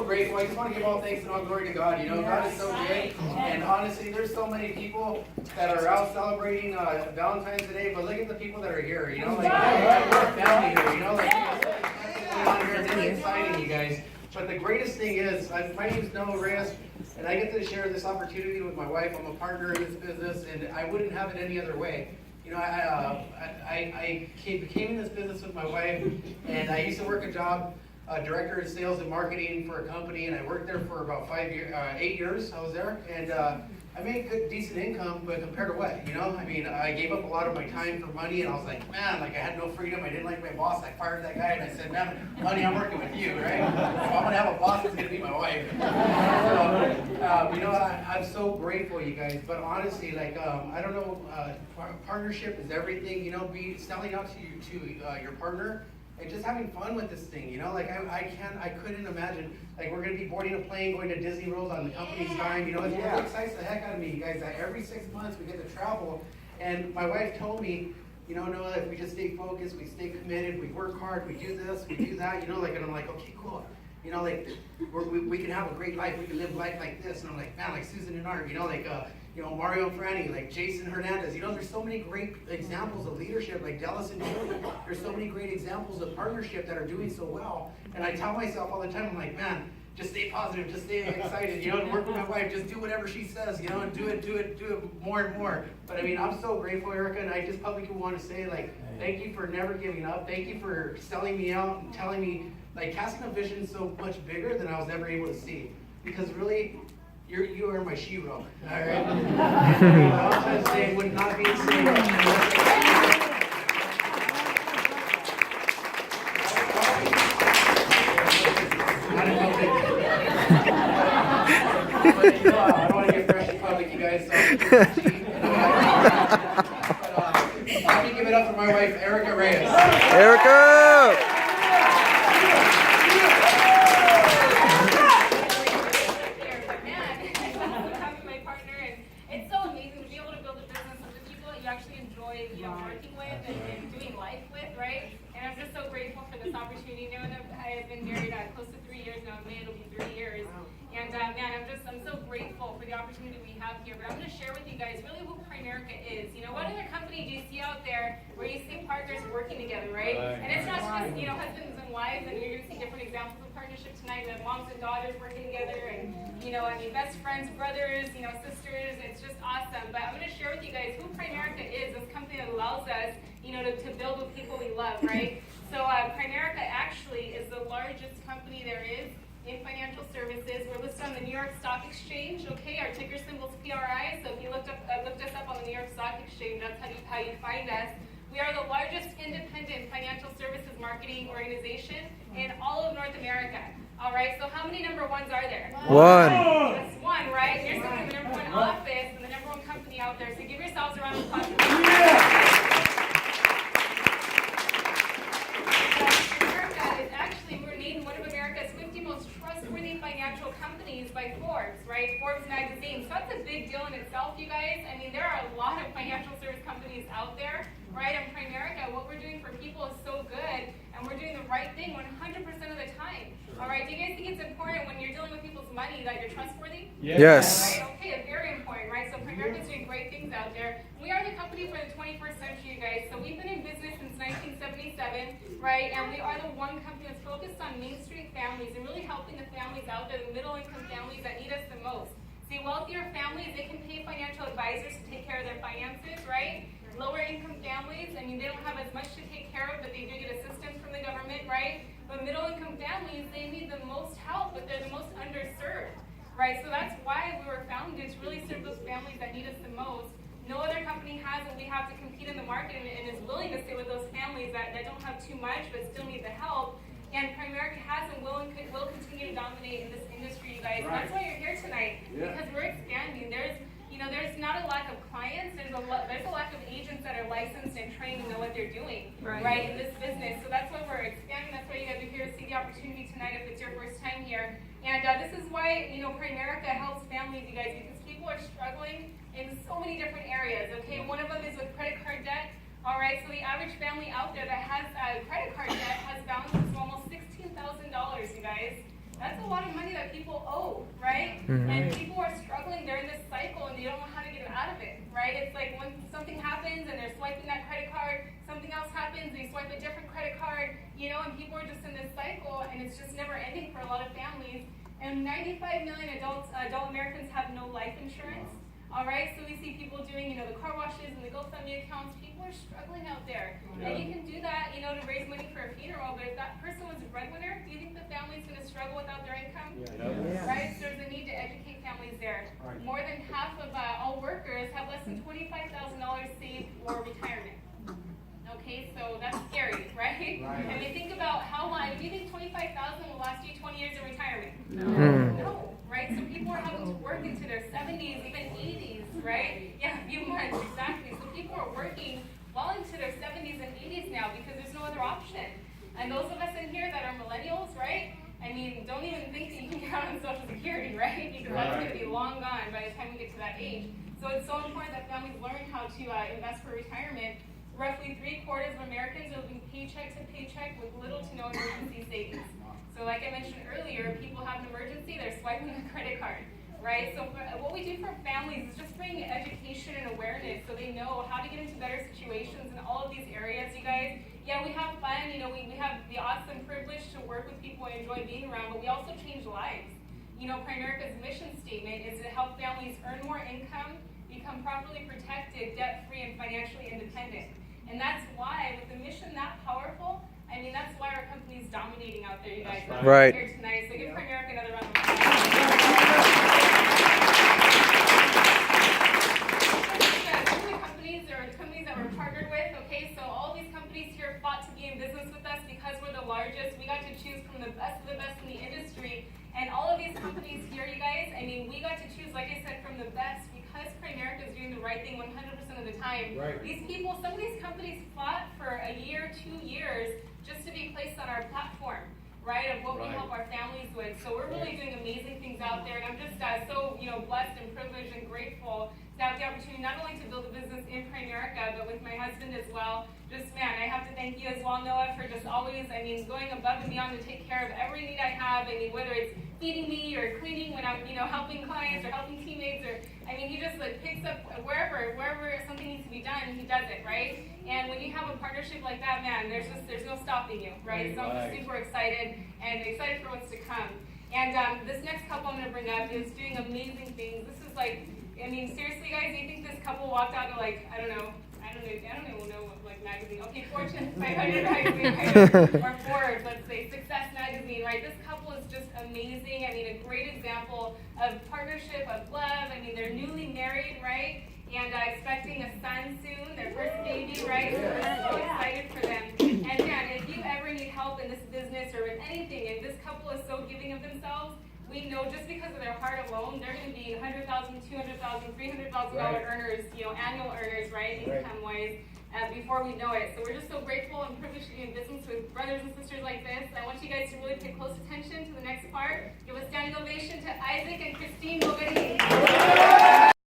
grateful. I just want to give all thanks and all glory to God. You know, God is so good. And honestly, there's so many people that are out celebrating Valentine's Day, but look at the people that are here. You know, like we're a family here. You know, like it's really exciting, you guys. But the greatest thing is, my name is Reyes, and I get to share this opportunity with my wife. I'm a partner in this business, and I wouldn't have it any other way. You know, I became in this business with my wife, and I used to work a job, director of sales and marketing for a company, and I worked there for about 8 years. I was there, and I made good, decent income, but compared to what? You know, I mean, I gave up a lot of my time for money, and I was like, man, like I had no freedom. I didn't like my boss. I fired that guy, and I said, man, honey, I'm working with you, right? If I'm gonna have a boss, it's gonna be my wife. So, you know, I'm so grateful, you guys. But honestly, like, I don't know, partnership is everything. You know, selling out to your partner. And just having fun with this thing, you know, like I couldn't imagine, like we're gonna be boarding a plane, going to Disney World on the company's dime, you know, it really excites the heck out of me, you guys. Every 6 months we get to travel, and my wife told me, you know, Noah, if we just stay focused, we stay committed, we work hard, we do this, we do that, you know, like, and I'm like, okay, cool. You know, like, we can have a great life, we can live life like this, and I'm like, man, like Susan and Art, you know, like, you know, Mario and Franny, like Jason Hernandez, you know, there's so many great examples of leadership, like Dallas and Julie. There's so many great examples of partnership that are doing so well. And I tell myself all the time, I'm like, man, just stay positive, just stay excited, you know, and work with my wife, just do whatever she says, you know, and do it more and more. But I mean, I'm so grateful, Erica, and I just publicly want to say, like, thank you for never giving up. Thank you for selling me out and telling me, like, casting a vision so much bigger than I was ever able to see. Because really, you are my hero, all right? And Valentine's Day would not be the same. I don't want to get fresh in public, you guys. So let me give it up for my wife, Erica Reyes. Erica! Working with and doing life with, right? And I'm just so grateful for this opportunity. Knowing that I have been married close to 3 years now. In May it'll be 3 years. And man, I'm so grateful for the opportunity we have here. But I'm going to share with you guys really who Primerica is. You know, what other company do you see out there where you see partners working together, right? And it's not just, you know, husbands and wives, and you're going to see different examples of partnership tonight. We have moms and daughters working together, and, you know, I mean, best friends, brothers, you know, sisters. It's just awesome. But I'm going to share with you guys who Primerica is, this company that allows us, you know, to build with people we love, right? So Primerica actually is the largest company there is in financial services. We're listed on the New York Stock Exchange, okay? Our ticker symbol is PRI, so if you looked us up on the New York Stock Exchange, that's how you find us. We are the largest independent financial services marketing organization in all of North America. All right, so how many number ones are there? One. Just one, right? You're sitting in the number one office and the number one company out there, so give yourselves a round of applause. We're named one of America's 50 most trustworthy financial companies by Forbes, right? Forbes magazine. So that's a big deal in itself, you guys. I mean, there are a lot of financial service companies out there, right? And Primerica, what we're doing for people is so good, and we're doing the right thing 100% of the time. All right, do you guys think it's important when you're dealing with people's money that you're trustworthy? Yes. Right? Okay, very important, right? So Primerica is doing great things out there. We are the company for the 21st century, you guys. So we've been in business since 1977, right? And we are the one company that's focused on Main Street families and really helping the families out there, the middle-income families that need us the most. See, wealthier families, they can pay financial advisors to take care of their finances, right? Lower income families, I mean, they don't have as much to take care of, but they do get assistance from the government, right? But middle income families, they need the most help, but they're the most underserved, right? So that's why we were founded, to really serve those families that need us the most. No other company has it. We have to compete in the market and is willing to stay with those families that don't have too much but still need the help. And Primerica has and will continue to dominate in this industry, you guys. Right. That's why you're here tonight, because we're expanding. There's there's not a lack of clients. There's a lack of agents that are licensed and trained and know what they're doing, right, in this business. So that's why we're expanding. That's why you guys are here to see the opportunity tonight if it's your first time here. And this is why, Primerica helps families, you guys, because people are struggling in so many different areas, okay? One of them is with credit card debt. All right, so the average family out there that has credit card debt has balances of almost $16,000, you guys. That's a lot of money that people owe, right? Mm-hmm. And people are struggling. They're in this cycle and they don't know how to get out of it, right? It's like when something happens and they're swiping that credit card, something else happens, they swipe a different credit card, and people are just in this cycle and it's just never ending for a lot of families. And 95 million adult Americans have no life insurance. All right, so we see people doing, the car washes and the GoFundMe accounts. People are struggling out there. And you can do that, to raise money for a funeral, but if that person was a breadwinner, do you think the family's going to struggle without their income? Right, so there's a need to educate families there. More than half of all workers have less than $25,000 saved for retirement. Okay, so that's scary, right? And we think about how long, do you think $25,000 will last you 20 years in retirement? No, right? So people are having to work into their 70s, even 80s, right? Yeah, a few months, exactly. So people are working well into their 70s and 80s now because there's no other option. And those of us in here that are millennials, right? Don't even think that you can count on Social Security, right? Because that's going to be long gone by the time we get to that age. So it's so important that families learn how to invest for retirement. Roughly 3/4 of Americans are living paycheck to paycheck with little to no emergency savings. So like I mentioned earlier, people have an emergency, they're swiping a credit card, right? So what we do for families is just bring education and awareness so they know how to get into better situations in all of these areas, you guys. Yeah, we have fun, we have the awesome privilege to work with people and enjoy being around, but we also change lives. Primerica's mission statement is to help families earn more income, become properly protected, debt-free, and financially independent. And that's why, with a mission that powerful, that's why our company is dominating out there, you guys. Right. Here tonight, so give Primerica another round of applause. There are companies that we're partnered with, okay? So all these companies here fought to be in business with us because we're the largest. We got to choose from the best of the best in the industry. And all of these companies here, you guys, we got to choose, like I said, from the best because Primerica is doing the right thing 100% of the time. Right. These people, some of these companies fought for a year, 2 years, just to be placed on our platform, right, of what we help our families with. So we're really doing amazing things out there, and I'm just so blessed and privileged and grateful to have the opportunity not only to build a business in Primerica, but with my husband as well. Just, man, I have to thank you as well, Noah, for just always, going above and beyond to take care of every need I have. Whether it's feeding me or cleaning when I'm, helping clients or helping teammates, or, he just picks up wherever something needs to be done, he does it, right? And when you have a partnership like that, man, there's no stopping you, right? So I'm just super excited and excited for what's to come. And this next couple I'm going to bring up is doing amazing things. This is seriously, guys, do you think this couple walked out of I don't even know what magazine. Okay, Fortune 500 magazine, right? Or Forbes, let's say, Success magazine, right? This couple is just amazing. A great example of partnership, of love. They're newly married, right? And expecting a son soon, their first baby, right? So we're so excited for them. And man, if you ever need help in this business or in anything, and this couple is so giving of themselves, we know just because of their heart alone, they're going to be $100,000, $200,000, $300,000 earners, annual earners, right, income-wise, before we know it. So we're just so grateful and privileged to be in business with brothers and sisters like this. I want you guys to really pay close attention to the next part. Give a standing ovation to Isaac and Christine Bogarin.